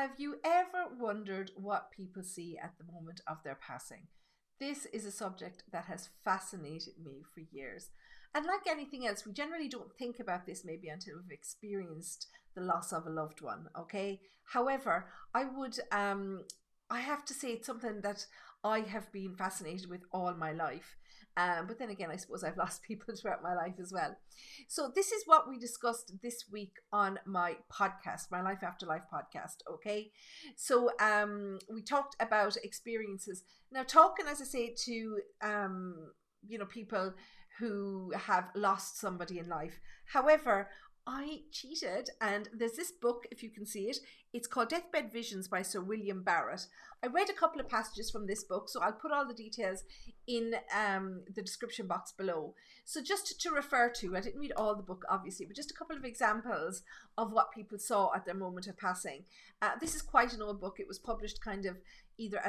Have you ever wondered what people see at the moment of their passing? This is a subject that has fascinated me for years. And like anything else, we generally don't think about this maybe until we've experienced the loss of a loved one, okay? However, I have to say it's something that I have been fascinated with all my life. But then again, I suppose I've lost people throughout my life as well. So this is what we discussed this week on my podcast, my Life After Life podcast. Okay, so we talked about experiences. Now, talking, as I say, to people who have lost somebody in life. However, I cheated, and there's this book, if you can see it. It's called Deathbed Visions by Sir William Barrett. I read a couple of passages from this book, so I'll put all the details in the description box below. So just to refer to, I didn't read all the book, obviously, but just a couple of examples of what people saw at their moment of passing. This is quite an old book. It was published kind of either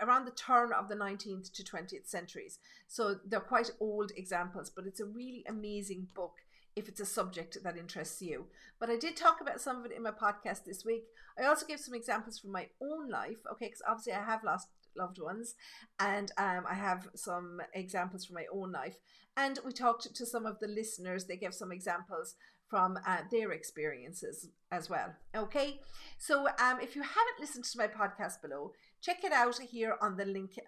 around the turn of the 19th to 20th centuries. So they're quite old examples, but it's a really amazing book if it's a subject that interests you. But I did talk about some of it in my podcast this week. I also gave some examples from my own life, okay, because obviously I have lost loved ones, and I have some examples from my own life. And we talked to some of the listeners. They gave some examples from their experiences as well. Okay, so if you haven't listened to my podcast below, check it out here on the link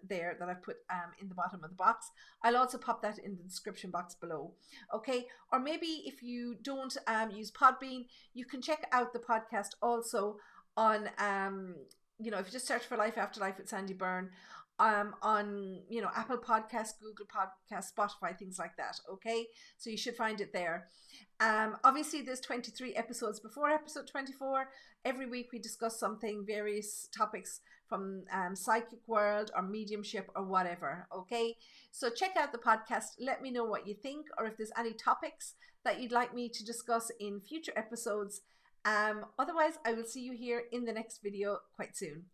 there that I've put in the bottom of the box. I'll also pop that in the description box below. Okay, or maybe if you don't use Podbean, you can check out the podcast also on if you just search for Life After Life with Sandie Byrne on Apple Podcasts, Google Podcasts, Spotify, things like that. Okay, so you should find it there. Obviously there's 23 episodes before episode 24. Every week we discuss something, various topics from psychic world or mediumship or whatever. Okay, so check out the podcast. Let me know what you think, or if there's any topics that you'd like me to discuss in future episodes. Otherwise, I will see you here in the next video quite soon.